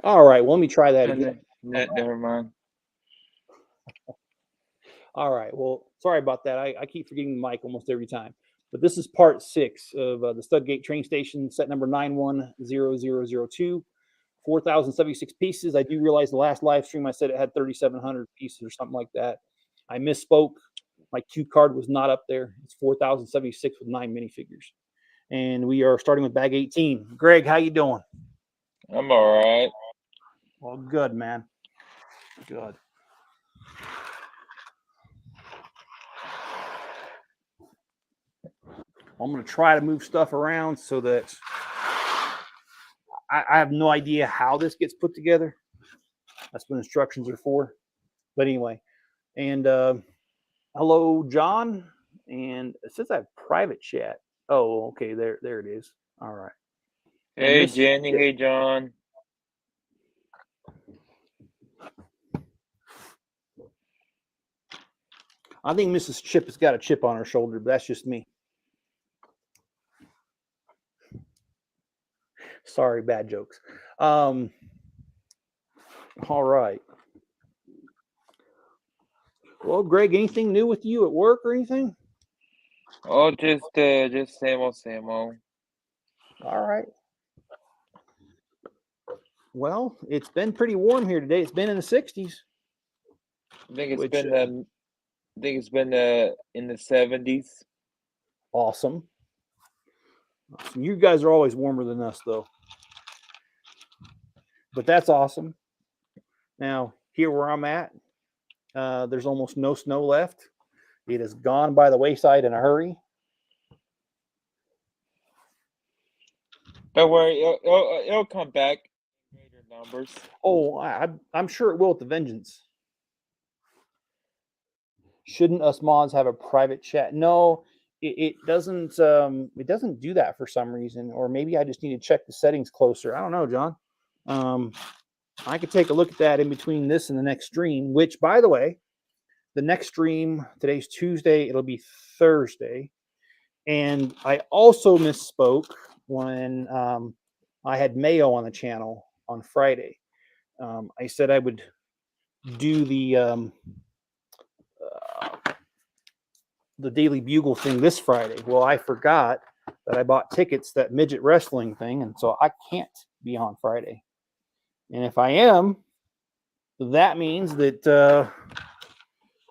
All right, well, let me try that again. Never mind. All right, well, sorry about that. I keep forgetting the mic almost every time. But this is part 6 of the Studgate Train Station, set number 910002. 4,076 pieces. I do realize the last live stream I said it had 3,700 pieces or something like that. I misspoke. My cue card was not up there. It's 4,076 with 9 minifigures. And we are starting with bag 18. Greg, how you doing? I'm all right. Well, good, man. Good. I'm going to try to move stuff around so that I have no idea how this gets put together. That's what instructions are for. But anyway, and hello, John. And it says I have private chat. Oh, okay. There it is. All right. And Hey, Mrs. Jenny. Chip, Hey, John. I think Mrs. Chip has got a chip on her shoulder, but that's just me. Sorry, bad jokes. All right. Well, Greg, anything new with you at work or anything? Oh, just same old, same old. All right. Well, it's been pretty warm here today. It's been in the 60s, I think it's which been in the 70s. awesome. You guys are always warmer than us, though. But that's awesome. Now, here where I'm at, there's almost no snow left. It is gone by the wayside in a hurry. Don't worry, it'll come back in greater numbers. Oh, I'm sure it will with the vengeance. Shouldn't us mods have a private chat? No, it doesn't. It doesn't do that for some reason, or maybe I just need to check the settings closer. I don't know, John. I could take a look at that in between this and the next stream. Which, by the way, the next stream today's Tuesday. It'll be Thursday, and I also misspoke when I had Mayo on the channel on Friday. I said I would do the Daily Bugle thing this Friday. Well, I forgot that I bought tickets that midget wrestling thing, and so I can't be on Friday. And if I am, that means that I'm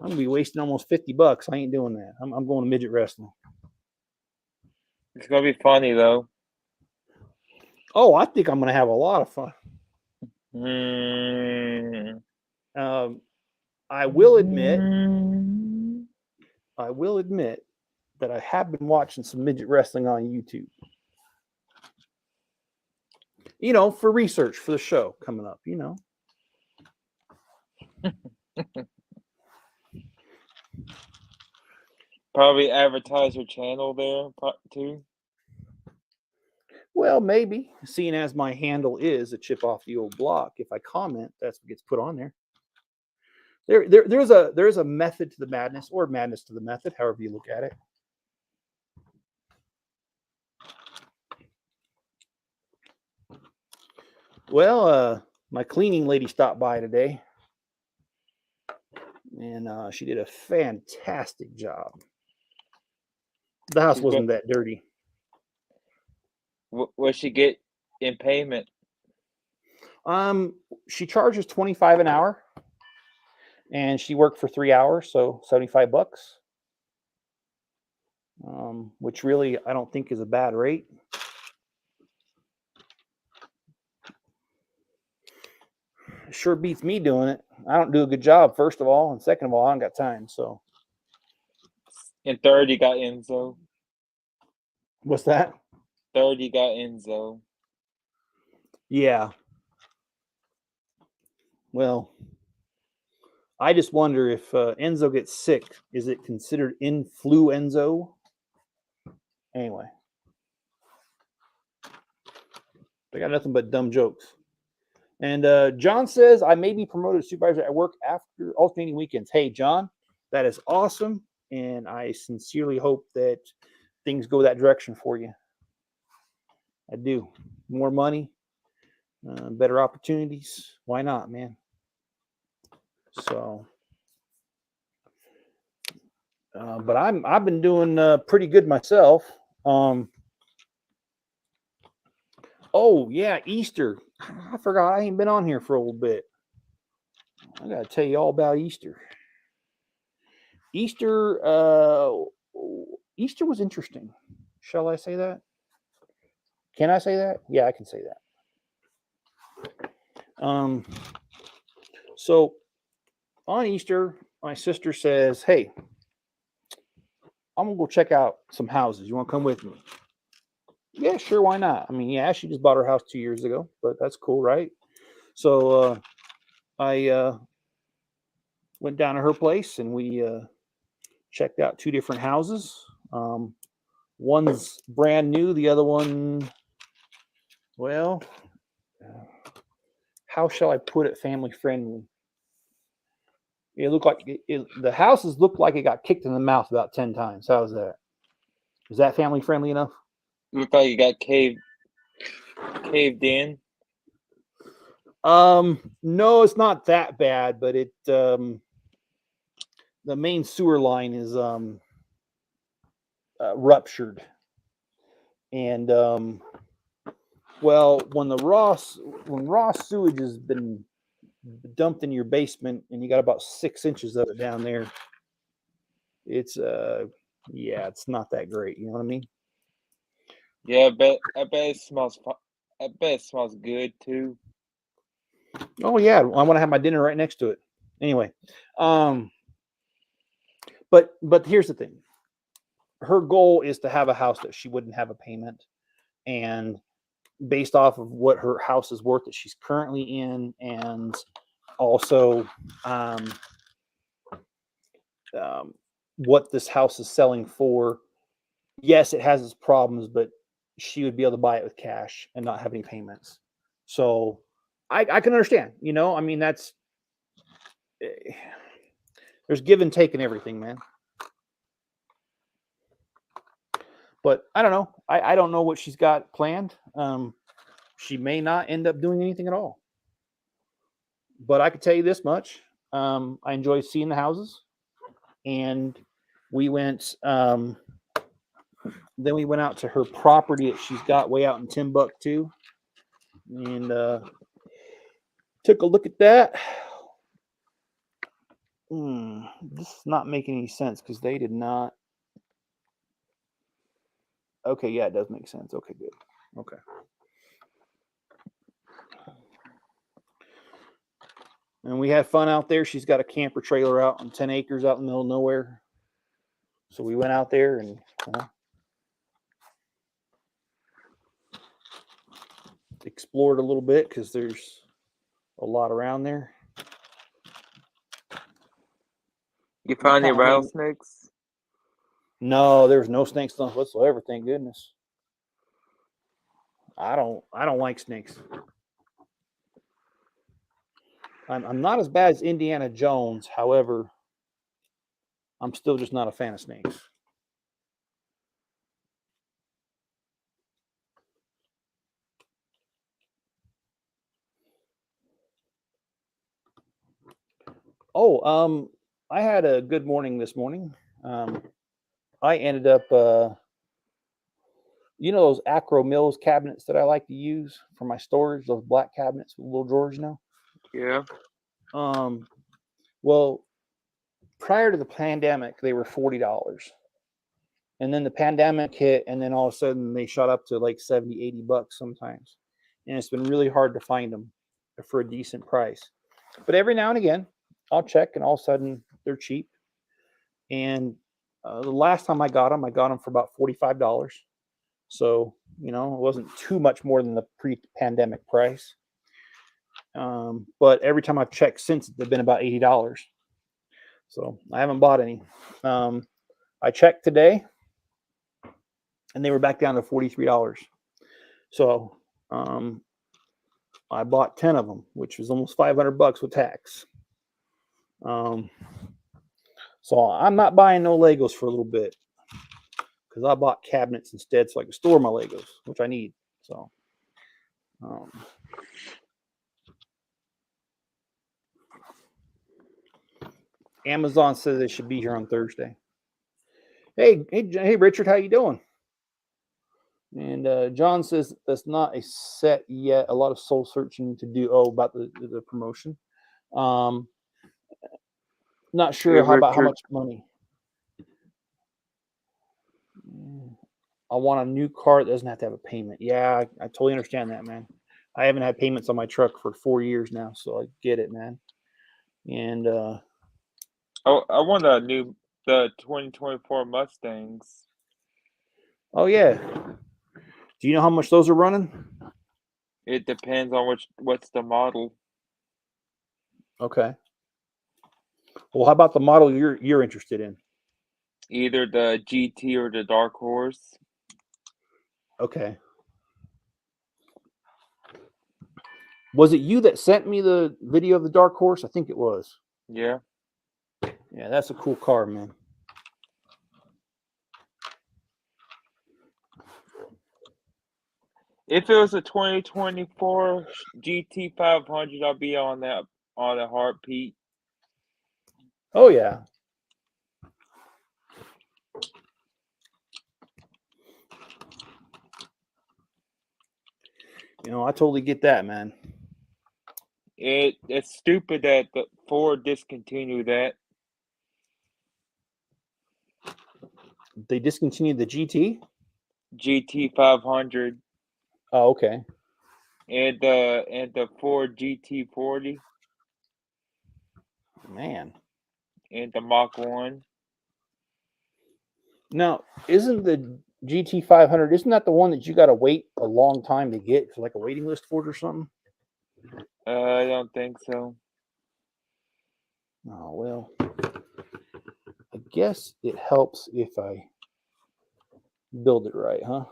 gonna be wasting almost $50. I ain't doing that. I'm going to midget wrestling. It's gonna be funny though. Oh, I think I'm gonna have a lot of fun. Mm. I will admit, that I have been watching some midget wrestling on YouTube. You know, for research for the show coming up. You know. Probably advertise your channel there too. Well, maybe, seeing as my handle is a chip off the old block, if I comment, that's what gets put on there. There's a method to the madness, or madness to the method, however you look at it. Well, my cleaning lady stopped by today, and she did a fantastic job. The house wasn't that dirty. What she get in payment? She charges $25 an hour, and she worked for 3 hours, so $75. Which really I don't think is a bad rate. It sure beats me doing it. I don't do a good job, first of all, and second of all, I don't got time. So, And third, you got Enzo. what's that? Third, you got Enzo. Yeah. Well, I just wonder if Enzo gets sick, is it considered influenzo? Anyway, I got nothing but dumb jokes. And John says, I may be promoted to supervisor at work after alternating weekends. Hey, John, that is awesome. And I sincerely hope that things go that direction for you. I do. More money, better opportunities. Why not, man? So, but I've been doing pretty good myself. Oh yeah, Easter. I forgot I ain't been on here for a little bit. I gotta tell you all about Easter. Easter was interesting. Shall I say that? Can I say that? Yeah, I can say that. So on Easter, my sister says, "Hey, I'm gonna go check out some houses. You want to come with me?" Yeah, sure. Why not? I mean, yeah, she just bought her house 2 years ago, but that's cool, right? So I went down to her place and we checked out two different houses. One's brand new, the other one, well, how shall I put it? Family friendly. It looked like the houses looked like it got kicked in the mouth about 10 times. How's that? Is that family friendly enough? Look like you got caved in. No, it's not that bad, but the main sewer line is ruptured, and well, when raw sewage has been dumped in your basement and you got about 6 inches of it down there, it's yeah, it's not that great. You know what I mean? Yeah, I bet it smells. I bet it smells good too. Oh yeah, I want to have my dinner right next to it. Anyway, but here's the thing. Her goal is to have a house that she wouldn't have a payment, and based off of what her house is worth that she's currently in, and also what this house is selling for. Yes, it has its problems, but she would be able to buy it with cash and not have any payments. So I can understand. You know, I mean, that's there's give and take in everything, man. But I don't know. I don't know what she's got planned. She may not end up doing anything at all. But I can tell you this much. I enjoy seeing the houses. And we went, then we went out to her property that she's got way out in Timbuktu. And took a look at that. This is not making any sense because they did not. Okay, yeah, it does make sense. Okay, good. Okay. And we had fun out there. She's got a camper trailer out on 10 acres out in the middle of nowhere. So we went out there and explored a little bit because there's a lot around there. You found any rattlesnakes? No, there's no snakes whatsoever. Thank goodness. I don't like snakes. I'm not as bad as Indiana Jones. However, I'm still just not a fan of snakes. Oh, I had a good morning this morning. I ended up, you know, those Acro Mills cabinets that I like to use for my storage, those black cabinets with little drawers, you know? Yeah. Well, prior to the pandemic, they were $40. And then the pandemic hit, and then all of a sudden they shot up to like 70, $80 sometimes. And it's been really hard to find them for a decent price. But every now and again, I'll check, and all of a sudden they're cheap. And the last time I got them for about $45. So, you know, it wasn't too much more than the pre-pandemic price. But every time I've checked since, they've been about $80. So I haven't bought any. I checked today, and they were back down to $43. So I bought 10 of them, which was almost $500 with tax. So I'm not buying no Legos for a little bit because I bought cabinets instead so I can store my Legos, which I need. So Amazon says they should be here on Thursday. Hey, Richard, how you doing? And John says that's not a set yet. A lot of soul searching to do. Oh, about the promotion. Not sure about how much money. I want a new car that doesn't have to have a payment. Yeah, I totally understand that, man. I haven't had payments on my truck for 4 years now, so I get it, man. And I want the 2024 Mustangs. oh yeah. Do you know how much those are running? It depends on what's the model. Okay. Well, how about the model you're interested in? Either the GT or the Dark Horse. Okay. Was it you that sent me the video of the Dark Horse? I think it was. Yeah. Yeah, that's a cool car, man. If it was a 2024 GT 500, I'll be on a heartbeat. Oh yeah. You know, I totally get that, man. It's stupid that the Ford discontinued that. They discontinued the GT? GT 500. Oh, okay. And the Ford GT40. Man. And the Mach 1. Now, isn't the GT 500, isn't that the one that you got to wait a long time to get? Like a waiting list for it or something? I don't think so. Oh, well. I guess it helps if I build it right, huh?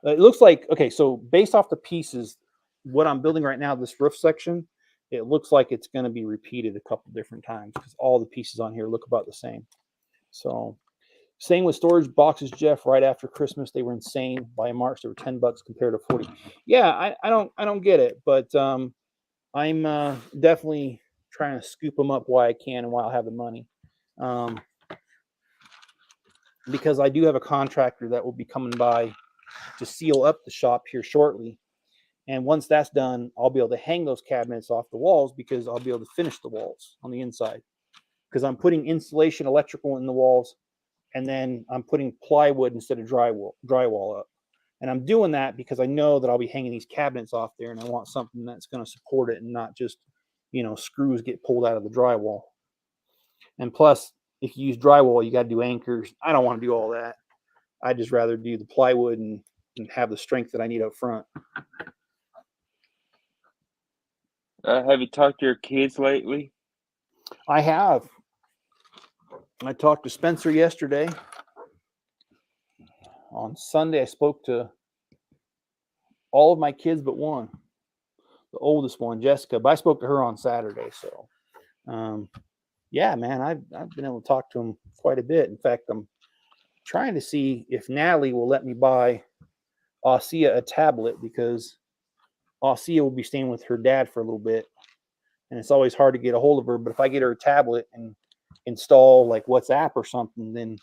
It looks like, okay, so based off the pieces, what I'm building right now, this roof section, it looks like it's going to be repeated a couple different times because all the pieces on here look about the same. So, same with storage boxes, Jeff. Right after Christmas, they were insane. By March, they were $10 compared to 40. Yeah, I don't get it, but I'm definitely trying to scoop them up while I can and while I have the money, because I do have a contractor that will be coming by to seal up the shop here shortly. And once that's done, I'll be able to hang those cabinets off the walls because I'll be able to finish the walls on the inside. Because I'm putting insulation, electrical in the walls, and then I'm putting plywood instead of drywall up. And I'm doing that because I know that I'll be hanging these cabinets off there, and I want something that's going to support it and not just, screws get pulled out of the drywall. And plus, if you use drywall, you got to do anchors. I don't want to do all that. I'd just rather do the plywood and have the strength that I need up front. Have you talked to your kids lately? I have. I talked to Spencer yesterday. On Sunday, I spoke to all of my kids but one, the oldest one, Jessica. But I spoke to her on Saturday. So, yeah, man, I've been able to talk to him quite a bit. In fact, I'm trying to see if Natalie will let me buy Ossia a tablet because Ossia will be staying with her dad for a little bit. And it's always hard to get a hold of her. But if I get her a tablet and install like WhatsApp or something, then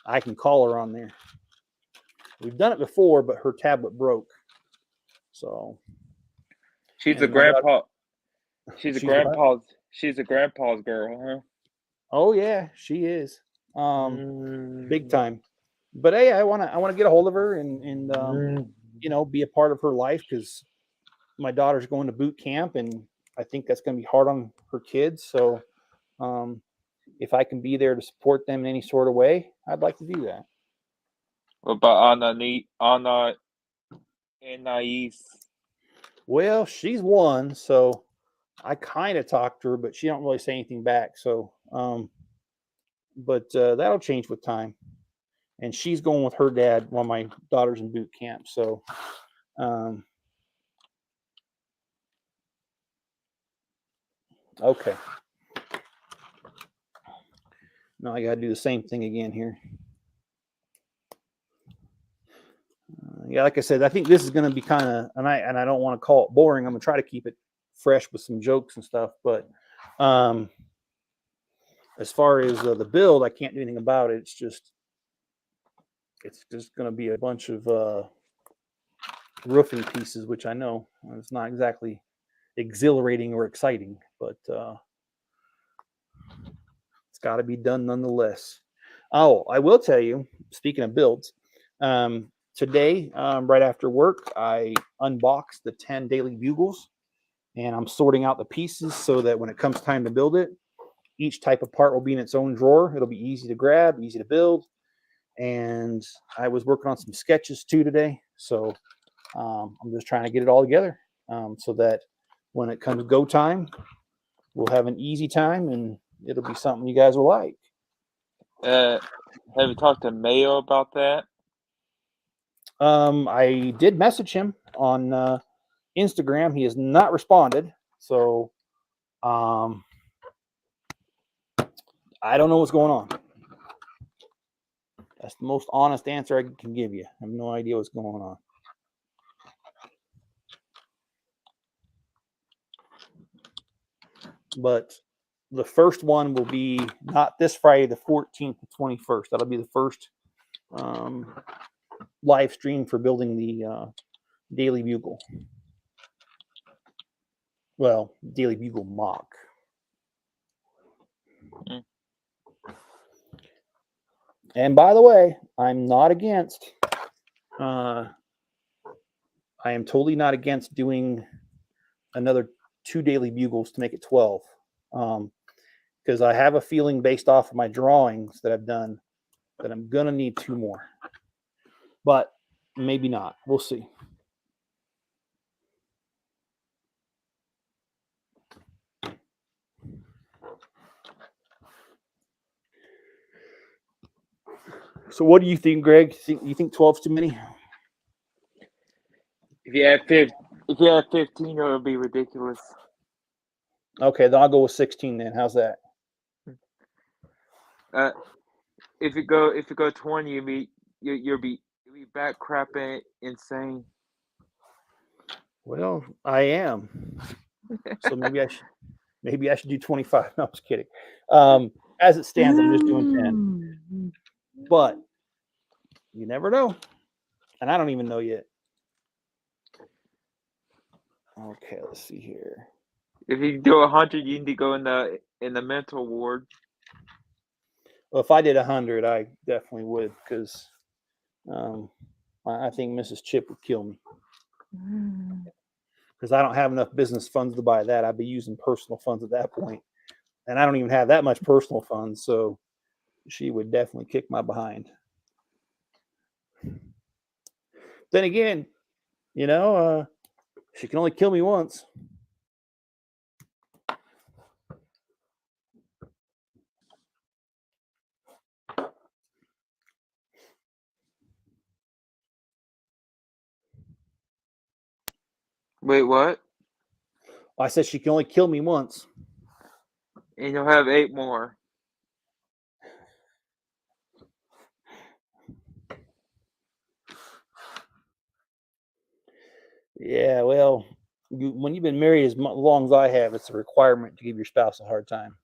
I can call her on there. We've done it before, but her tablet broke. So she's a grandpa's girl, huh? Oh yeah, she is. Big time. But hey, I wanna get a hold of her and be a part of her life because my daughter's going to boot camp and I think that's gonna be hard on her kids. So if I can be there to support them in any sort of way, I'd like to do that. What about Anais? Well, she's one, so I kind of talked to her, but she don't really say anything back. So, but that'll change with time. And she's going with her dad while my daughter's in boot camp. So, okay. Now I got to do the same thing again here. Yeah, like I said, I think this is going to be kind of, and I don't want to call it boring. I'm going to try to keep it fresh with some jokes and stuff. But as far as the build, I can't do anything about it. It's just going to be a bunch of roofing pieces, which I know it's not exactly exhilarating or exciting, but it's got to be done nonetheless. Oh, I will tell you, speaking of builds, today, right after work, I unboxed the 10 daily bugles, and I'm sorting out the pieces so that when it comes time to build it, each type of part will be in its own drawer. It'll be easy to grab, easy to build. And I was working on some sketches too today, so I'm just trying to get it all together so that when it comes go time, we'll have an easy time and it'll be something you guys will like. Have you talked to Mayo about that? I did message him on Instagram. He has not responded, so I don't know what's going on. That's the most honest answer I can give you. I have no idea what's going on. But the first one will be not this Friday, the 14th to 21st. That'll be the first live stream for building the Daily Bugle. Well, Daily Bugle mock. Mm. And by the way, I'm not against. I am totally not against doing another 2 Daily Bugles to make it 12. Because I have a feeling based off of my drawings that I've done that I'm going to need 2 more. But maybe not. We'll see. So what do you think, Greg? You think 12's too many? If you have 15, it'll be ridiculous. Okay, then I'll go with 16 then. How's that? If you go 20, you'll be back crapping insane. Well, I am. So maybe I should do 25. No, I was kidding. As it stands, I'm just doing 10. But you never know. And I don't even know yet. Okay, let's see here. If you do 100, you need to go in the mental ward. Well, if I did 100, I definitely would, because I think Mrs. Chip would kill me. Because I don't have enough business funds to buy that. I'd be using personal funds at that point. And I don't even have that much personal funds, so she would definitely kick my behind. Then again, she can only kill me once. Wait, what? I said she can only kill me once. And you'll have 8 more. Yeah, well, when you've been married as long as I have, it's a requirement to give your spouse a hard time.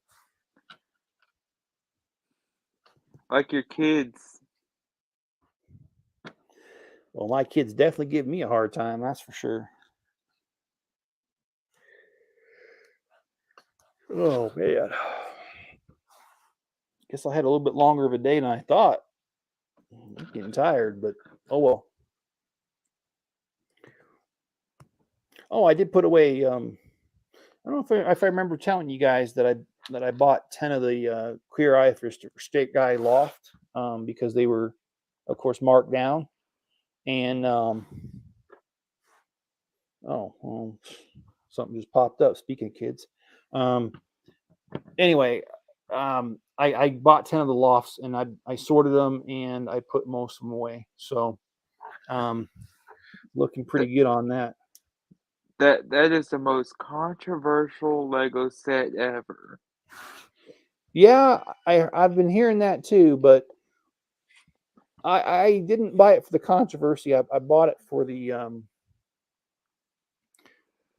Like your kids. Well, my kids definitely give me a hard time, that's for sure. Oh, man. Guess I had a little bit longer of a day than I thought. I'm getting tired, but oh well. Oh, I did put away. I don't know if I remember telling you guys that I bought 10 of the Clear Eye for State Guy Loft because they were, of course, marked down. And something just popped up. Speaking of kids, anyway, I bought 10 of the lofts and I sorted them and I put most of them away. So, looking pretty good on that. That is the most controversial Lego set ever. Yeah, I've been hearing that too, but I didn't buy it for the controversy. I bought it for the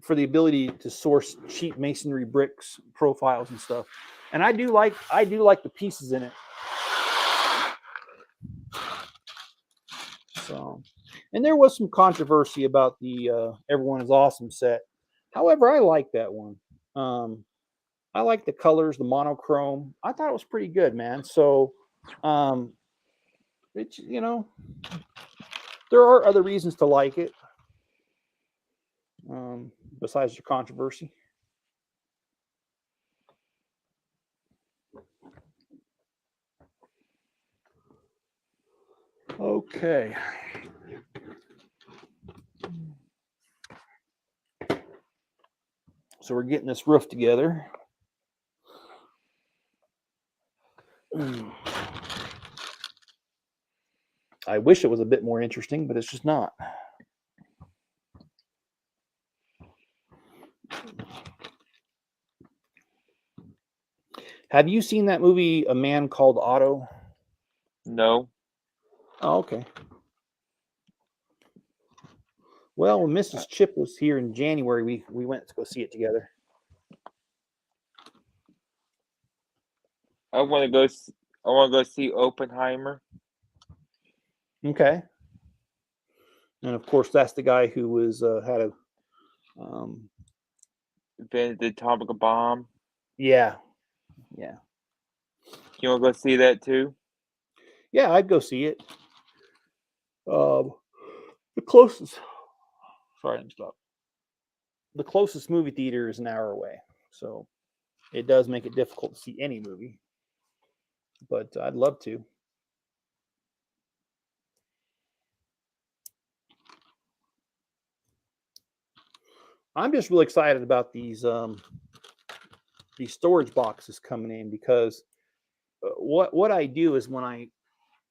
ability to source cheap masonry bricks profiles and stuff. And I do like the pieces in it. So, and there was some controversy about the Everyone is Awesome set. However, I like that one. I like the colors, the monochrome. I thought it was pretty good, man. So, it's there are other reasons to like it besides the controversy. Okay. So we're getting this roof together. I wish it was a bit more interesting, but it's just not. Have you seen that movie, A Man Called Otto? No. Oh, okay. Well, when Mrs. Chip was here in January, we went to go see it together. I want to go. I want to go see Oppenheimer. Okay. And of course, that's the guy who was had a Invented the atomic bomb. yeah. You want to go see that too? Yeah, I'd go see it. The closest. Sorry, I didn't stop. The closest movie theater is an hour away, so it does make it difficult to see any movie. But I'd love to. I'm just really excited about these storage boxes coming in because what I do is when I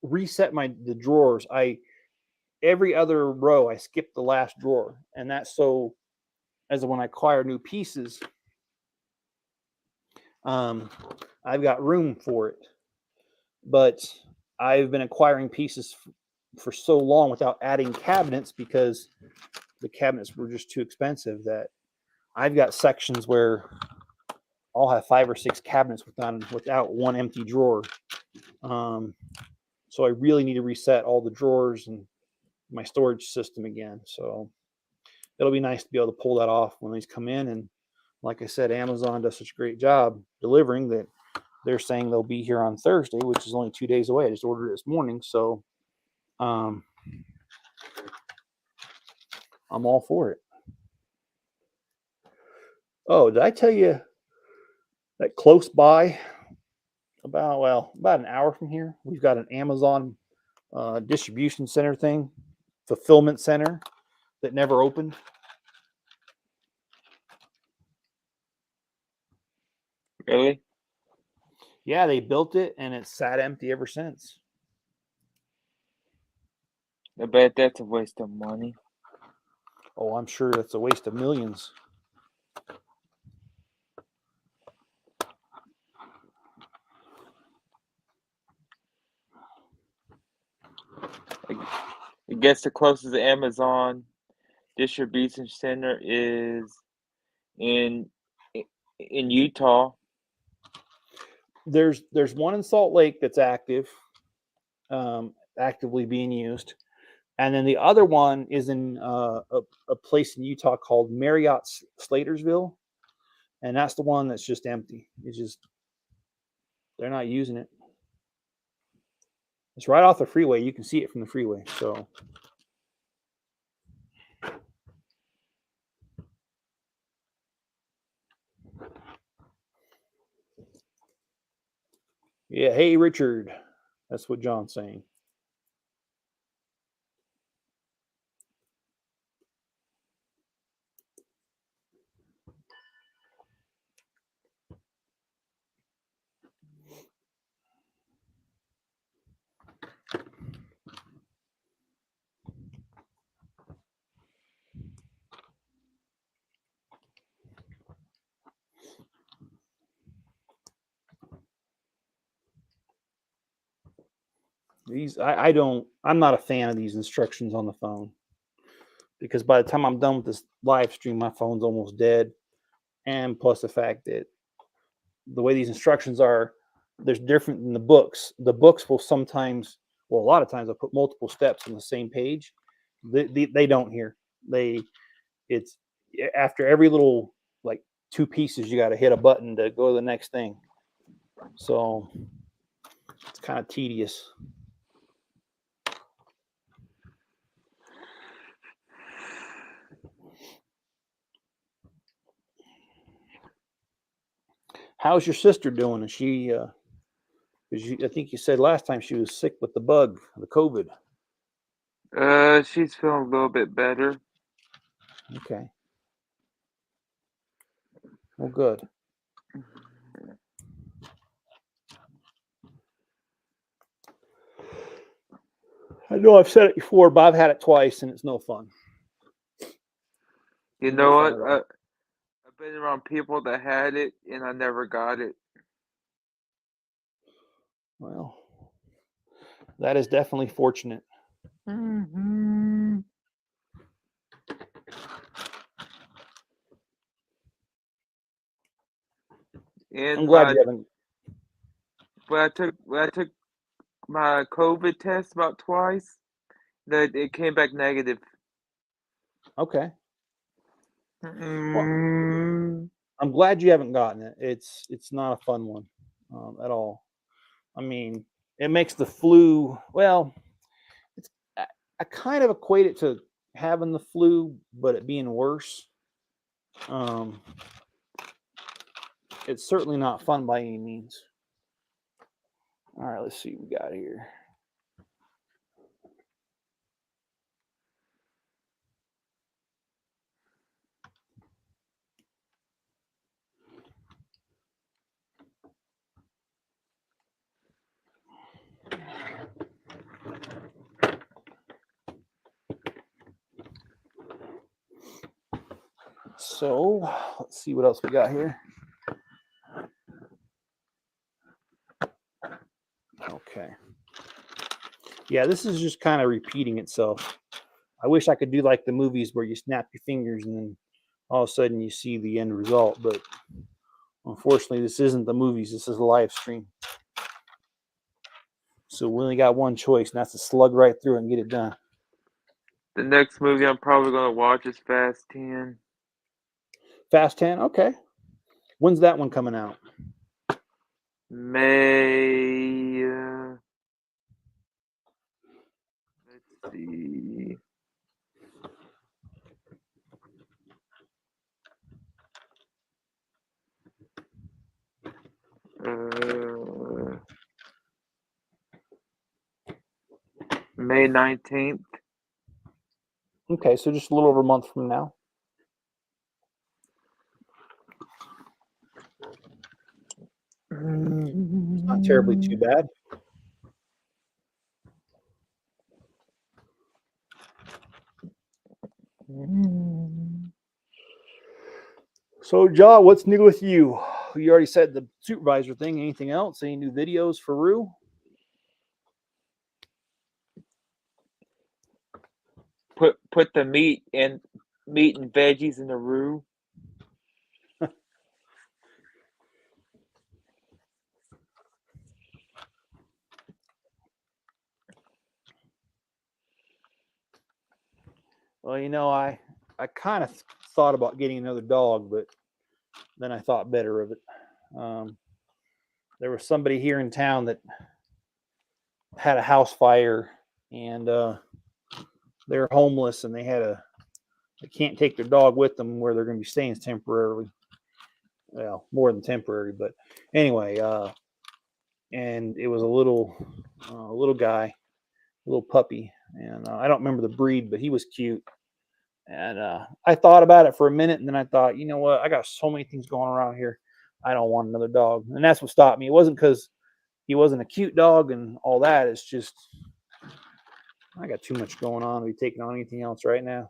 reset the drawers, every other row I skip the last drawer, and that's so as when I acquire new pieces, I've got room for it. But I've been acquiring pieces for so long without adding cabinets because the cabinets were just too expensive that I've got sections where I'll have 5 or 6 cabinets without one empty drawer. So I really need to reset all the drawers and my storage system again. So it'll be nice to be able to pull that off when these come in. And like I said, Amazon does such a great job delivering that they're saying they'll be here on Thursday, which is only 2 days away. I just ordered it this morning. So I'm all for it. Oh, did I tell you that close by, about an hour from here, we've got an Amazon distribution center thing, fulfillment center that never opened? Really? Yeah, they built it and it's sat empty ever since. I bet that's a waste of money. Oh, I'm sure that's a waste of millions. I guess the closest Amazon distribution center is in Utah. There's one in Salt Lake that's actively being used, and then the other one is in a place in Utah called Marriott Slatersville, and that's the one that's just empty. It's just they're not using it. It's right off the freeway. You can see it from the freeway. So yeah, hey Richard, that's what John's saying. I'm not a fan of these instructions on the phone because by the time I'm done with this live stream, my phone's almost dead. And plus the fact that the way these instructions are, there's different than the books. The books will sometimes, well, a lot of times I'll put multiple steps on the same page. They don't here. It's after every little like 2 pieces, you got to hit a button to go to the next thing. So it's kind of tedious. How's your sister doing? Is she? I think you said last time she was sick with the bug, the COVID. She's feeling a little bit better. Okay. Well, good. I know I've said it before, but I've had it twice, and it's no fun. You know what? I've been around people that had it, and I never got it. Well, that is definitely fortunate. Mm-hmm. And I'm glad you haven't. when I took my COVID test about twice, that it came back negative. Okay. Well, Mm. I'm glad you haven't gotten it. It's not a fun one at all. I mean, it makes the flu. Well, I kind of equate it to having the flu, but it being worse. It's certainly not fun by any means. All right, let's see what we got here. So let's see what else we got here. Okay. Yeah, this is just kind of repeating itself. I wish I could do like the movies where you snap your fingers and then all of a sudden you see the end result, but unfortunately, this isn't the movies. This is a live stream. So we only got one choice, and that's to slug right through it and get it done. The next movie I'm probably gonna watch is Fast 10. Fast 10? Okay. When's that one coming out? May. Let's see. May 19th. Okay, so just a little over a month from now. It's not terribly too bad. So, John, what's new with you? You already said the supervisor thing. Anything else? Any new videos for Rue? Put the meat and veggies in the roux. Well, I kind of thought about getting another dog, but then I thought better of it. There was somebody here in town that had a house fire, and they're homeless, and they can't take their dog with them where they're going to be staying temporarily. Well, more than temporary, but anyway, and it was a little guy, a little puppy, and I don't remember the breed, but he was cute. And I thought about it for a minute, and then I thought, you know what? I got so many things going around here. I don't want another dog, and that's what stopped me. It wasn't because he wasn't a cute dog and all that. It's just I got too much going on to be taking on anything else right now.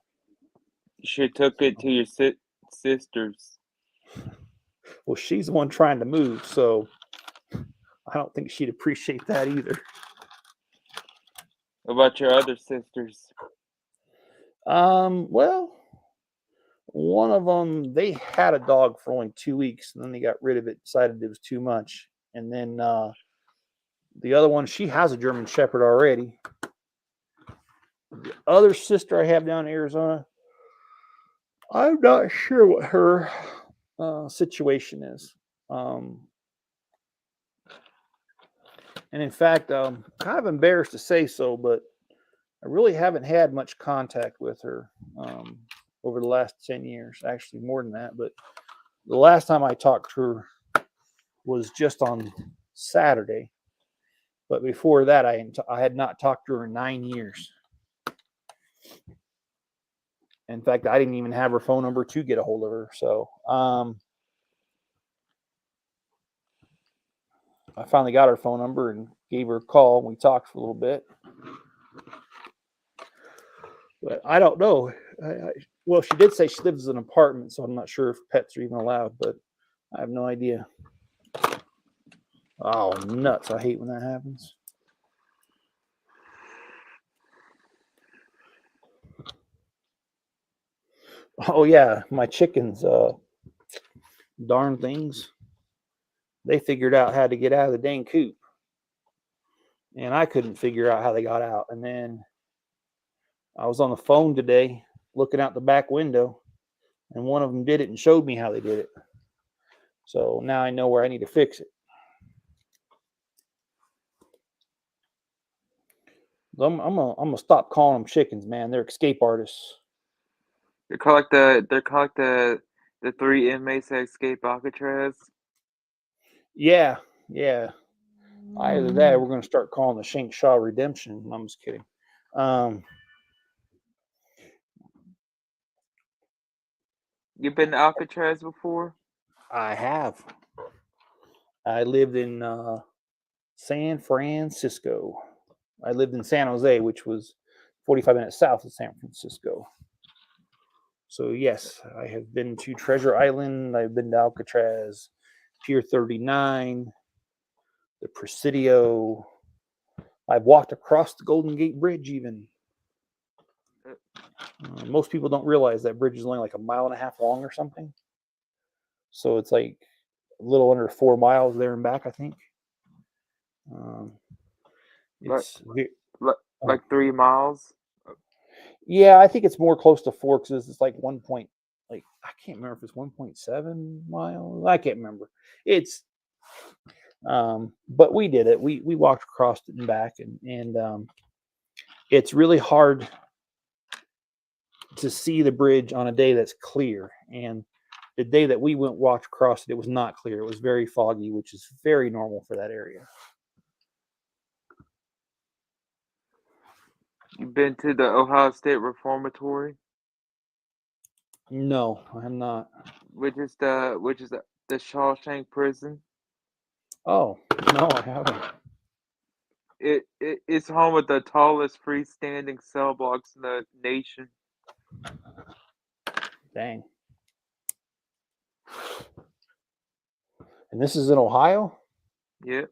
You should have took it to your sister's. Well, she's the one trying to move, so I don't think she'd appreciate that either. about your other sisters? Well, one of them, they had a dog for only 2 weeks, and then they got rid of it, decided it was too much. And then the other one, she has a German Shepherd already. The other sister I have down in Arizona, I'm not sure what her situation is. And in fact, kind of embarrassed to say so, but I really haven't had much contact with her over the last 10 years. Actually, more than that. But the last time I talked to her was just on Saturday. But before that, I had not talked to her in 9 years. In fact, I didn't even have her phone number to get a hold of her. So I finally got her phone number and gave her a call. And we talked for a little bit. But I don't know. Well, she did say she lives in an apartment, so I'm not sure if pets are even allowed, but I have no idea. Oh, nuts. I hate when that happens. Oh, yeah. My chickens, darn things. They figured out how to get out of the dang coop. And I couldn't figure out how they got out. And then I was on the phone today looking out the back window, and one of them did it and showed me how they did it. So now I know where I need to fix it. I'm gonna stop calling them chickens, man. They're escape artists. They're called like the three inmates that escaped Alcatraz. Yeah. Either that, or we're gonna start calling the Shank Shaw Redemption. I'm just kidding. You've been to Alcatraz before? I have. I lived in San Francisco. I lived in San Jose, which was 45 minutes south of San Francisco. So yes, I have been to Treasure Island. I've been to Alcatraz, Pier 39, the Presidio. I've walked across the Golden Gate Bridge even. Most people don't realize that bridge is only like a mile and a half long or something. So it's like a little under 4 miles there and back, I think. Like It's like 3 miles? yeah, I think it's more close to 4 because it's like 1 point, like I can't remember if it's 1.7 miles. I can't remember. It's but we did it. We walked across it and back, and it's really hard to see the bridge on a day that's clear. And the day that we walked across it, it was not clear. It was very foggy, which is very normal for that area. You've been to the Ohio State Reformatory, No, I'm not. which is the Shawshank prison. Oh, no, I haven't. It's home with the tallest freestanding cell blocks in the nation. Dang. And this is in Ohio? Yep.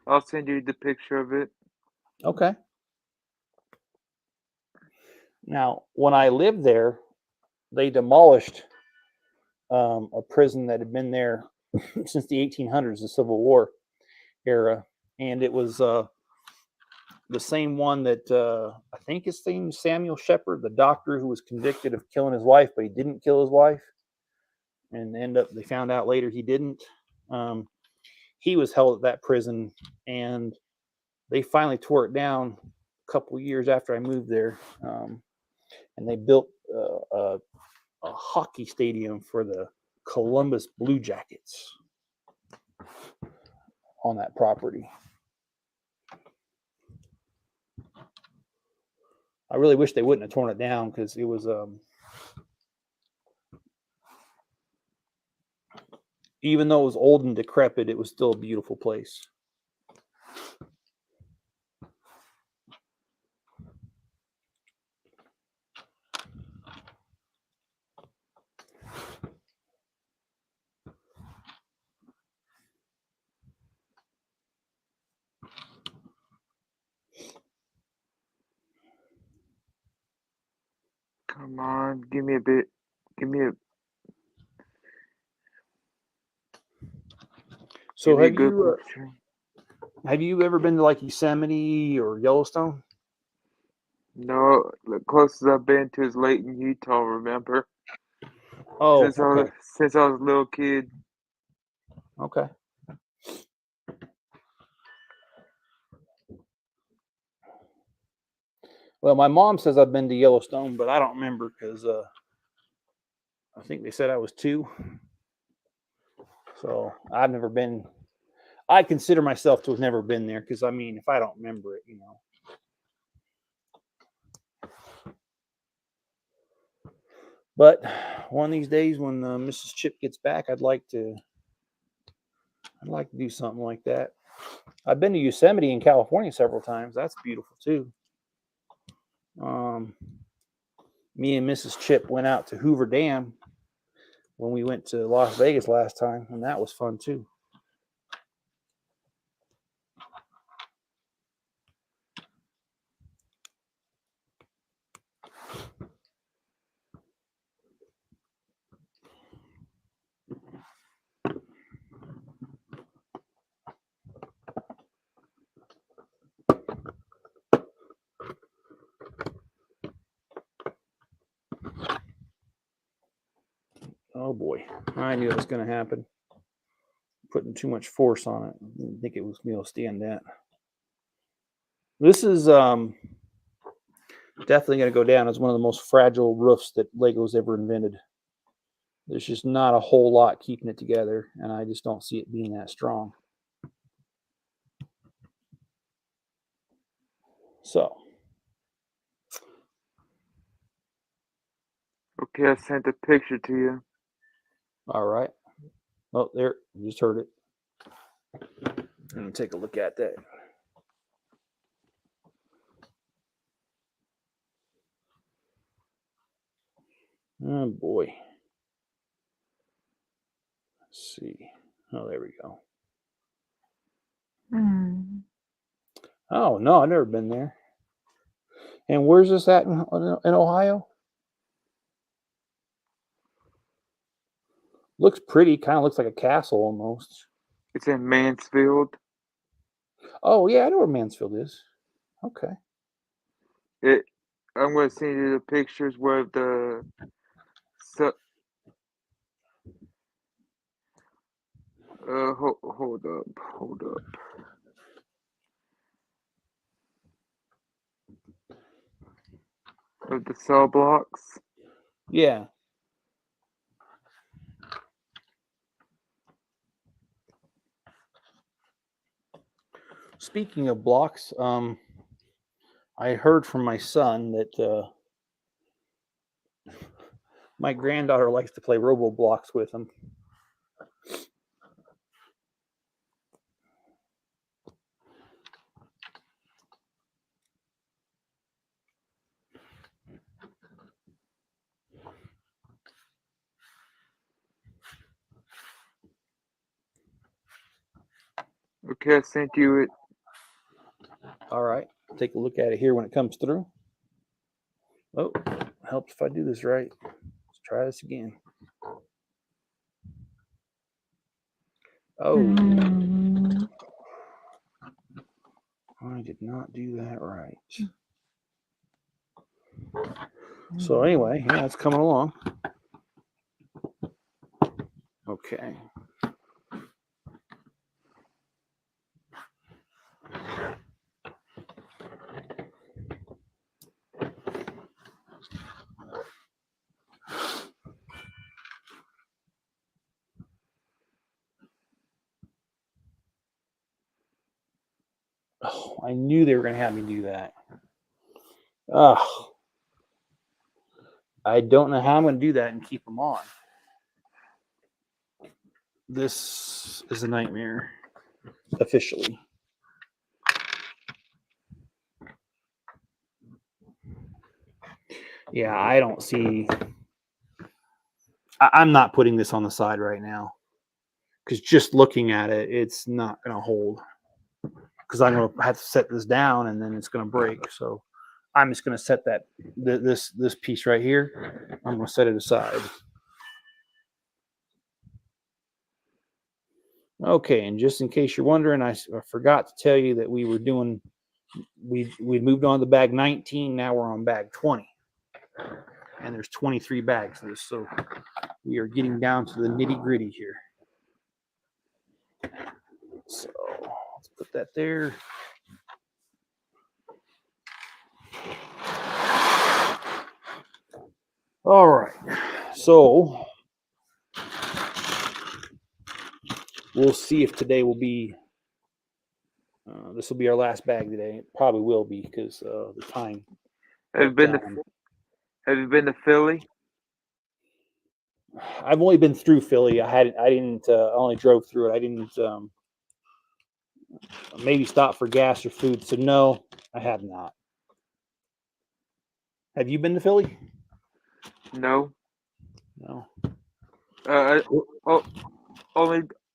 I'll send you the picture of it. Okay. Now, when I lived there, they demolished a prison that had been there since the 1800s, the Civil War era, and it was the same one that I think his name is Samuel Shepard, the doctor who was convicted of killing his wife, but he didn't kill his wife, and they found out later he didn't. He was held at that prison, and they finally tore it down a couple of years after I moved there, and they built a hockey stadium for the Columbus Blue Jackets on that property. I really wish they wouldn't have torn it down because it was even though it was old and decrepit, it was still a beautiful place. Come on, give me a bit. Give me a So give me a good picture. have you ever been to like Yosemite or Yellowstone? No, the closest I've been to is Layton, Utah. Remember? Oh, okay. Since I was a little kid. Okay. Well, my mom says I've been to Yellowstone, but I don't remember because I think they said I was 2. So I've never been. I consider myself to have never been there because I mean, if I don't remember it, you know. But one of these days, when Mrs. Chip gets back, I'd like to do something like that. I've been to Yosemite in California several times. That's beautiful too. Me and Mrs. Chip went out to Hoover Dam when we went to Las Vegas last time, and that was fun too. Oh boy, I knew it was going to happen. Putting too much force on it. I didn't think it was going to be able to stand that. This is definitely going to go down as one of the most fragile roofs that Lego's ever invented. There's just not a whole lot keeping it together, and I just don't see it being that strong. So. Okay, I sent a picture to you. All right. Oh, there. You just heard it. Let me take a look at that. Oh, boy. Let's see. Oh, there we go. Oh, no, I've never been there. And where's this at in Ohio? Looks pretty. Kind of looks like a castle almost. It's in Mansfield. Oh, yeah, I know where Mansfield is. Okay. I'm going to send you the pictures where the hold up. Of the cell blocks. Yeah. Speaking of blocks, I heard from my son that my granddaughter likes to play Robo Blocks with him. Okay, I sent you it. All right. Take a look at it here when it comes through. Oh, helps if I do this right. Let's try this again. Oh, I did not do that right. So anyway, yeah, it's coming along. Okay. Oh, I knew they were going to have me do that. Oh, I don't know how I'm going to do that and keep them on. This is a nightmare, officially. Yeah, I don't see. I'm not putting this on the side right now because just looking at it, it's not going to hold. Because I'm going to have to set this down and then it's going to break. So I'm just going to set that this piece right here. I'm going to set it aside. Okay, and just in case you're wondering, I forgot to tell you that we moved on to bag 19. Now we're on bag 20, and there's 23 bags of this, so we are getting down to the nitty gritty here. So let's put that there. All right, so we'll see if today will be. This will be our last bag today. It probably will be because the time. Have you been to Philly? I've only been through Philly. I only drove through it. I didn't maybe stop for gas or food. So no, I have not. Have you been to Philly? No. No.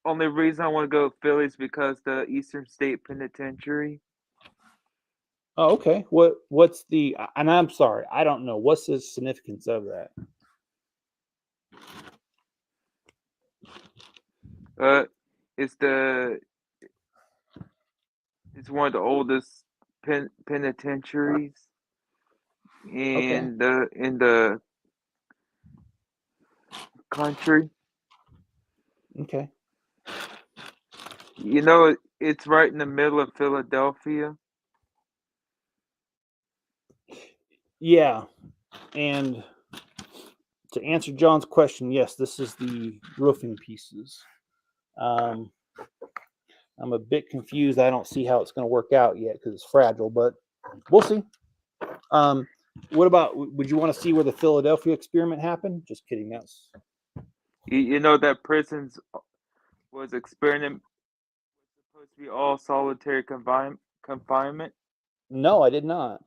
Only reason I want to go to Philly is because the Eastern State Penitentiary. Oh, okay. What's the? And I'm sorry, I don't know. What's the significance of that? It's one of the oldest penitentiaries in the country. Okay. You know, it's right in the middle of Philadelphia. Yeah, and to answer John's question, yes, this is the roofing pieces. I'm a bit confused. I don't see how it's going to work out yet because it's fragile, but we'll see. What about? Would you want to see where the Philadelphia experiment happened? Just kidding. That's. You know that prisons was experiment supposed to be all solitary confinement. No, I did not.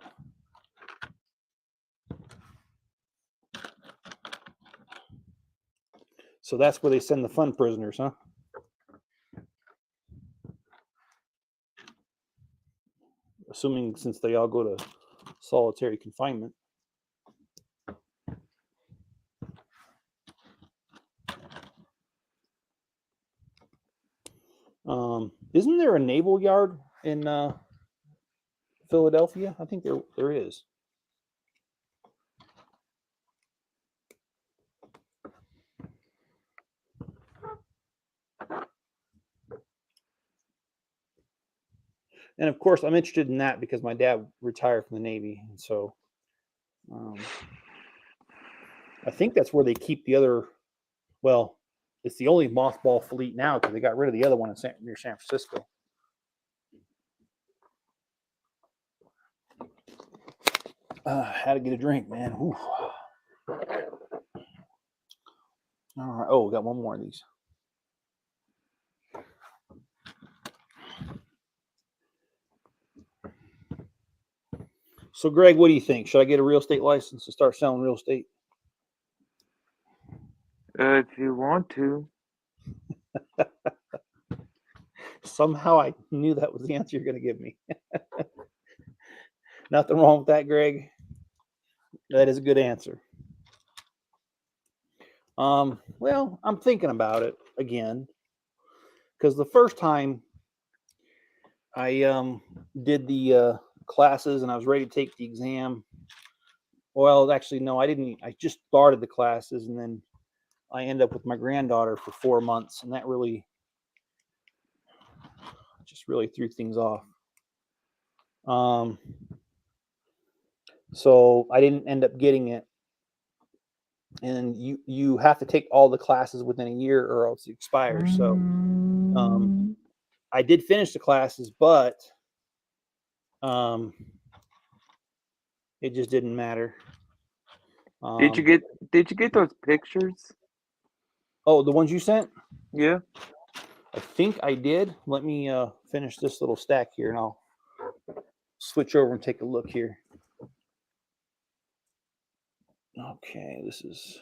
So that's where they send the fun prisoners, huh? Assuming since they all go to solitary confinement. Isn't there a naval yard in Philadelphia? I think there is. And of course, I'm interested in that because my dad retired from the Navy, and so I think that's where they keep the other. Well, it's the only mothball fleet now because they got rid of the other one near San Francisco. Had to get a drink, man. Whew. All right. Oh, we got one more of these. So, Greg, what do you think? Should I get a real estate license to start selling real estate? If you want to. Somehow I knew that was the answer you're going to give me. Nothing wrong with that, Greg. That is a good answer. Well, I'm thinking about it again because the first time I did the classes and I was ready to take the exam. Well, actually, no, I didn't. I just started the classes and then I ended up with my granddaughter for 4 months, and that just really threw things off. So I didn't end up getting it. And you have to take all the classes within a year or else it expires. So I did finish the classes, but it just didn't matter. Did you get those pictures? Oh, the ones you sent? Yeah. I think I did. Let me finish this little stack here and I'll switch over and take a look here. Okay, this is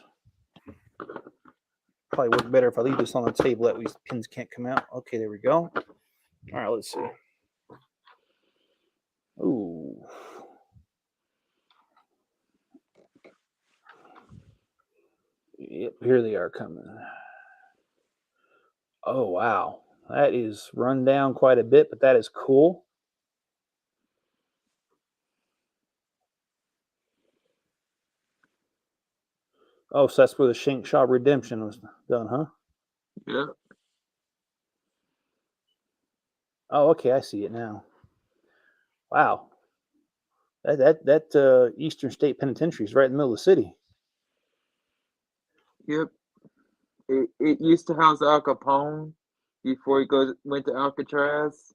probably work better if I leave this on the table. That way these pins can't come out. Okay, there we go. All right, let's see. Ooh. here they are coming. Oh, wow. That is run down quite a bit, but that is cool. Oh, so that's where the Shank Shaw Redemption was done, huh? Yeah. Oh, okay, I see it now. Wow. That Eastern State Penitentiary is right in the middle of the city. Yep. It used to house Al Capone before he went to Alcatraz.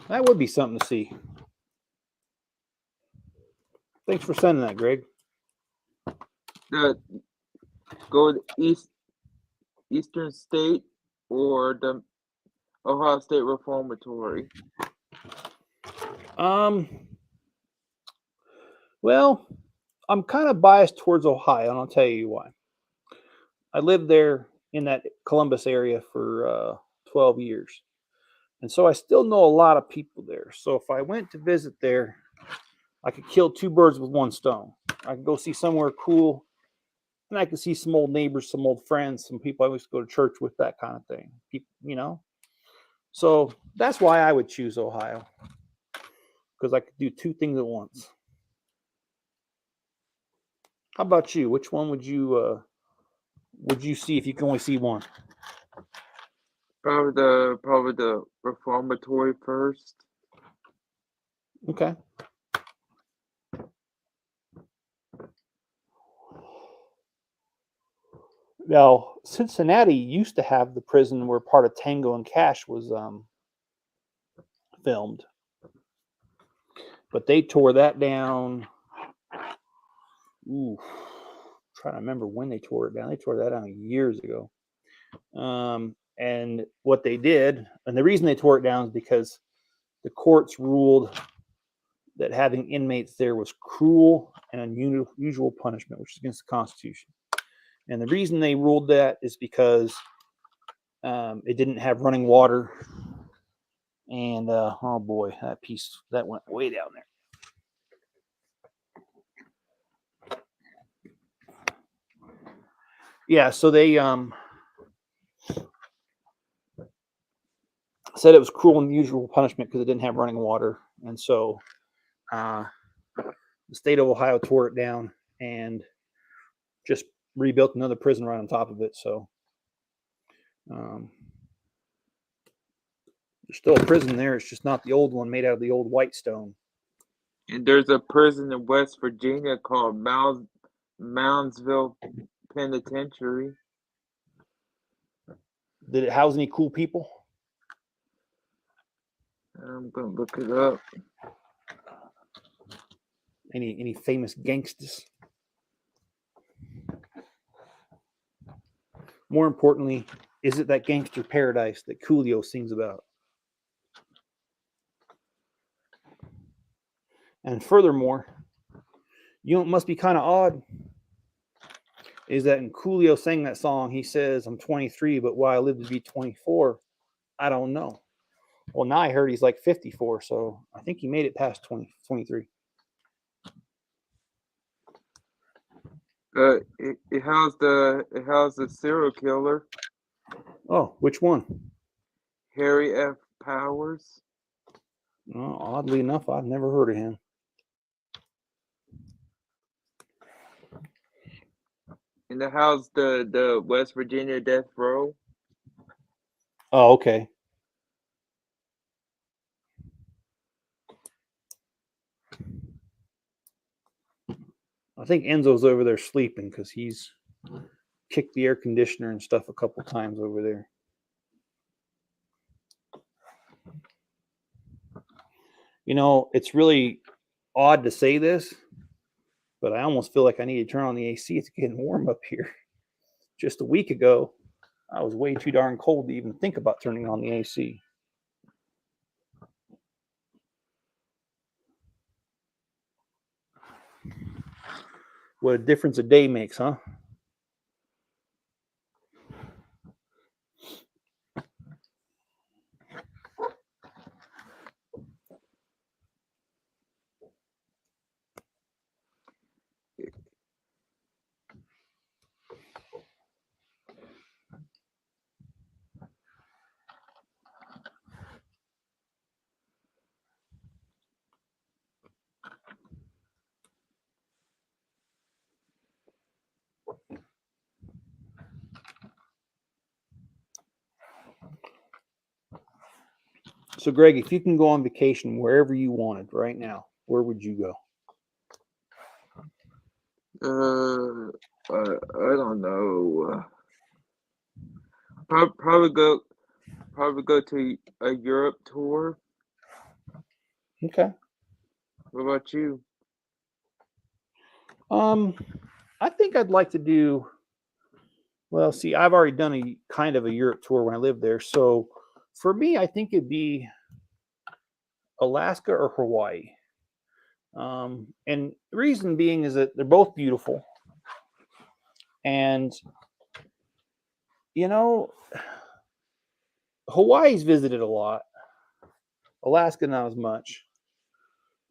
That would be something to see. Thanks for sending that, Greg. Go to Eastern State or the Ohio State Reformatory. Well, I'm kind of biased towards Ohio, and I'll tell you why. I lived there in that Columbus area for 12 years. And so I still know a lot of people there. So if I went to visit there, I could kill two birds with one stone. I could go see somewhere cool, and I could see some old neighbors, some old friends, some people I used to go to church with, that kind of thing. People. So that's why I would choose Ohio, because I could do two things at once. How about you? Which one would you see if you can only see one? Probably the Reformatory first. Okay. Now, Cincinnati used to have the prison where part of Tango and Cash was filmed, but they tore that down. Ooh, trying to remember when they tore it down. They tore that down years ago. And what they did, and the reason they tore it down is because the courts ruled that having inmates there was cruel and unusual punishment, which is against the Constitution. And the reason they ruled that is because it didn't have running water. And oh boy, that piece that went way down there. Yeah, so they said it was cruel and unusual punishment because it didn't have running water, and so the state of Ohio tore it down and just rebuilt another prison right on top of it. So there's still a prison there. It's just not the old one made out of the old white stone. And there's a prison in West Virginia called Moundsville Penitentiary. Did it house any cool people? I'm gonna look it up. Any famous gangsters? More importantly, is it that gangster paradise that Coolio sings about? And furthermore, it must be kind of odd is that in Coolio sang that song, he says, I'm 23, but why I live to be 24, I don't know. Well, now I heard he's like 54, so I think he made it past 23. It housed the serial killer. Oh, which one? Harry F. Powers. Oh, oddly enough, I've never heard of him. And it housed the West Virginia death row. Oh, okay. I think Enzo's over there sleeping because he's kicked the air conditioner and stuff a couple times over there. It's really odd to say this, but I almost feel like I need to turn on the AC. It's getting warm up here. Just a week ago, I was way too darn cold to even think about turning on the AC. What a difference a day makes, huh? So, Greg, if you can go on vacation wherever you wanted right now, where would you go? I don't know. Probably go to a Europe tour. Okay. What about you? I think I'd like to do. Well, see, I've already done a kind of a Europe tour when I lived there. So, for me, I think it'd be Alaska or Hawaii. And the reason being is that they're both beautiful. And, you know, Hawaii's visited a lot, Alaska not as much.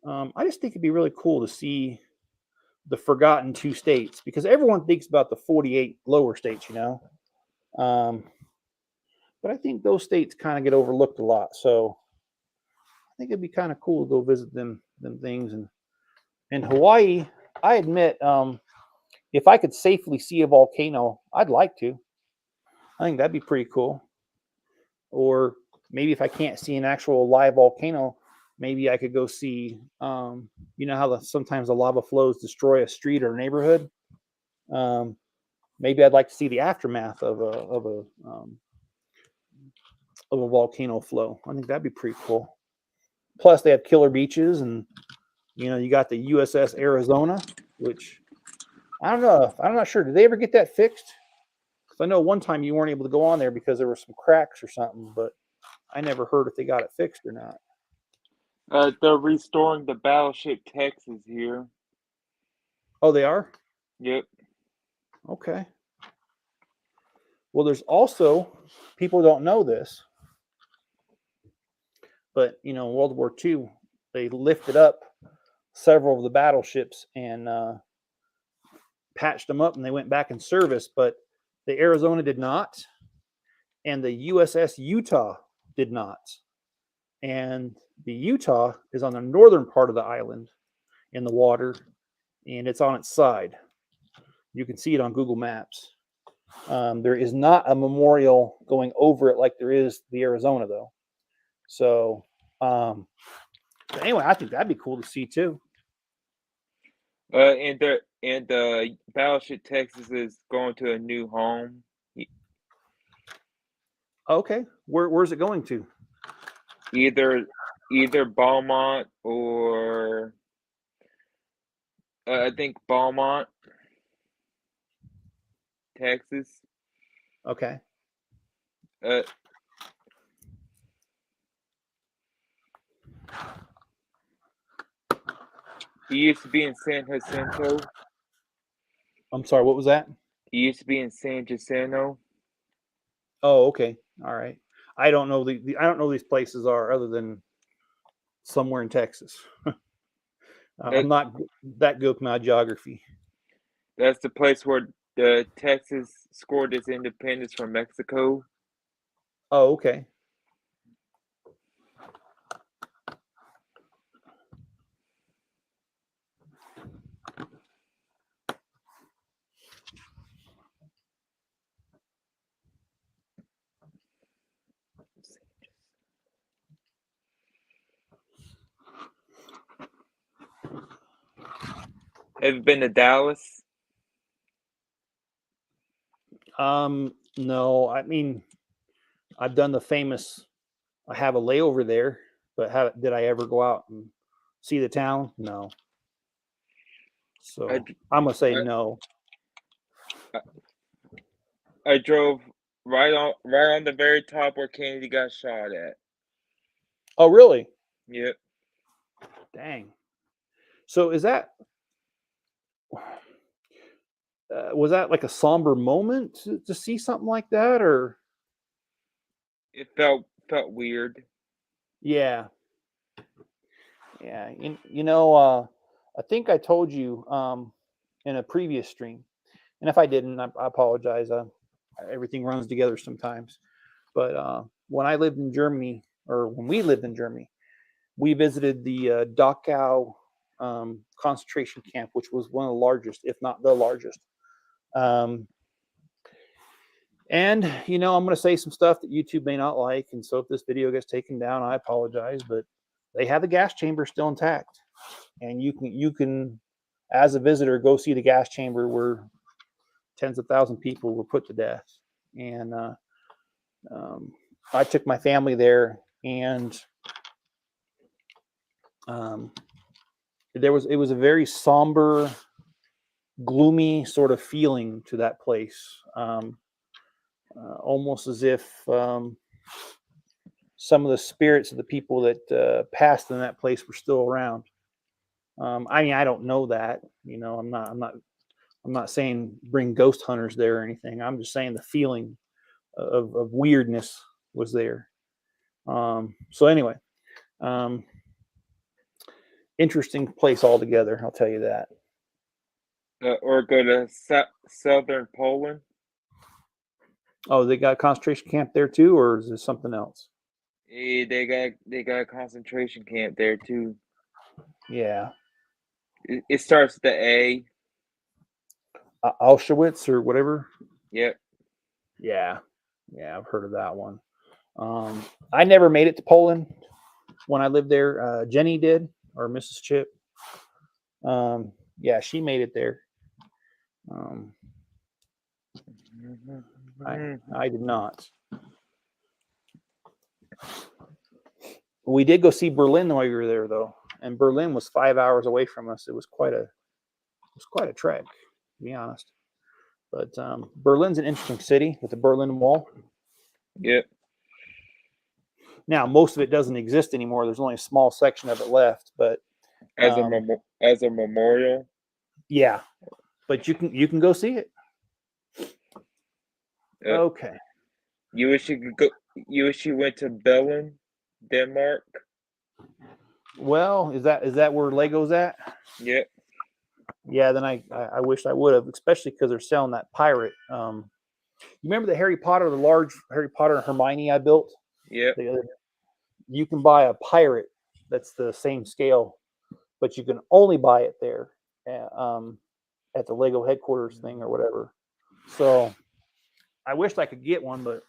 I just think it'd be really cool to see the forgotten two states because everyone thinks about the 48 lower states, Um, but I think those states kind of get overlooked a lot. So I think it'd be kind of cool to go visit them things. And in Hawaii, I admit, if I could safely see a volcano, I'd like to. I think that'd be pretty cool. Or maybe if I can't see an actual live volcano, maybe I could go see. You know how sometimes the lava flows destroy a street or a neighborhood. Um, maybe I'd like to see the aftermath of a volcano flow. I think that'd be pretty cool. Plus, they have killer beaches, and you got the USS Arizona, which I don't know. I'm not sure. Did they ever get that fixed? Because I know one time you weren't able to go on there because there were some cracks or something, but I never heard if they got it fixed or not. They're restoring the battleship Texas here. Oh, they are? Yep. Okay. Well, there's also, people don't know this, but, World War II, they lifted up several of the battleships and patched them up and they went back in service, but the Arizona did not, and the USS Utah did not. And the Utah is on the northern part of the island in the water, and it's on its side. You can see it on Google Maps. There is not a memorial going over it like there is the Arizona, though. So, anyway, I think that'd be cool to see too. And the battleship Texas is going to a new home. Okay, where's it going to? Either Beaumont or I think Beaumont, Texas. Okay. Uh, he used to be in San Jacinto. I'm sorry, what was that? He used to be in San Jacinto. Oh, okay. All right. I don't know I don't know these places are other than somewhere in Texas. I'm not that good with my geography. That's the place where the Texas scored its independence from Mexico. Oh, okay. Have you been to Dallas? No, I mean, I've done the famous. I have a layover there, but did I ever go out and see the town? No. So I'm gonna say no. I drove right on the very top where Kennedy got shot at. Oh, really? Yep. Dang. So is that was that like a somber moment to see something like that, or? It felt weird. Yeah, yeah. I think I told you in a previous stream, and if I didn't, I apologize. Everything runs together sometimes. But when I lived in Germany, or when we lived in Germany, we visited the Dachau concentration camp, which was one of the largest, if not the largest. And, I'm going to say some stuff that YouTube may not like. And so if this video gets taken down, I apologize. But they have the gas chamber still intact. And you can, as a visitor, go see the gas chamber where tens of thousands of people were put to death. And I took my family there, and it was a very somber, gloomy sort of feeling to that place. Almost as if some of the spirits of the people that passed in that place were still around. I don't know that. I'm not saying bring ghost hunters there or anything. I'm just saying the feeling of weirdness was there. So anyway, interesting place altogether. I'll tell you that. Or go to southern Poland. Oh, they got a concentration camp there too, or is this something else? They got a concentration camp there too. Yeah. It starts with the A. Auschwitz or whatever. Yep. Yeah, I've heard of that one. I never made it to Poland when I lived there. Jenny did, or Mrs. Chip. Yeah, she made it there. I did not. We did go see Berlin while we were there, though, and Berlin was 5 hours away from us. It was quite a trek, to be honest. But Berlin's an interesting city with the Berlin Wall. Yep. Now, most of it doesn't exist anymore. There's only a small section of it left, but as a memorial. Yeah, but you can go see it. Okay. You wish you could go. You wish you went to Berlin, Denmark. Well, is that where Lego's at? Yep. Yeah, then I wish I would have, especially because they're selling that pirate. You remember the large Harry Potter and Hermione I built? Yep. You can buy a pirate that's the same scale, but you can only buy it there at the Lego headquarters thing or whatever. So I wished I could get one, but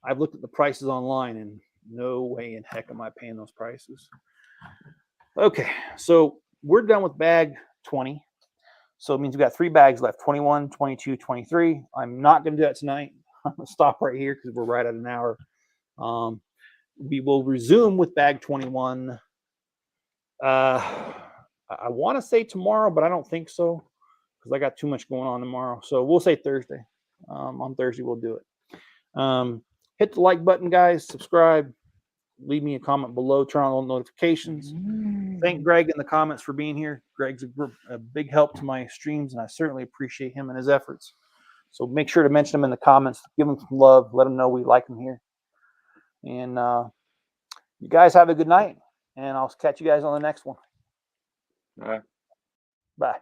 I've looked at the prices online and no way in heck am I paying those prices. Okay, so we're done with bag 20. So it means we've got 3 bags left, 21, 22, 23. I'm not going to do that tonight. I'm going to stop right here because we're right at an hour. We will resume with bag 21. I want to say tomorrow, but I don't think so because I got too much going on tomorrow. So we'll say Thursday. On Thursday, we'll do it. Hit the like button, guys. Subscribe. Leave me a comment below. Turn on all notifications. Thank Greg in the comments for being here. Greg's a big help to my streams, and I certainly appreciate him and his efforts. So make sure to mention him in the comments. Give him some love. Let him know we like him here. And you guys have a good night, and I'll catch you guys on the next one. Bye. Bye.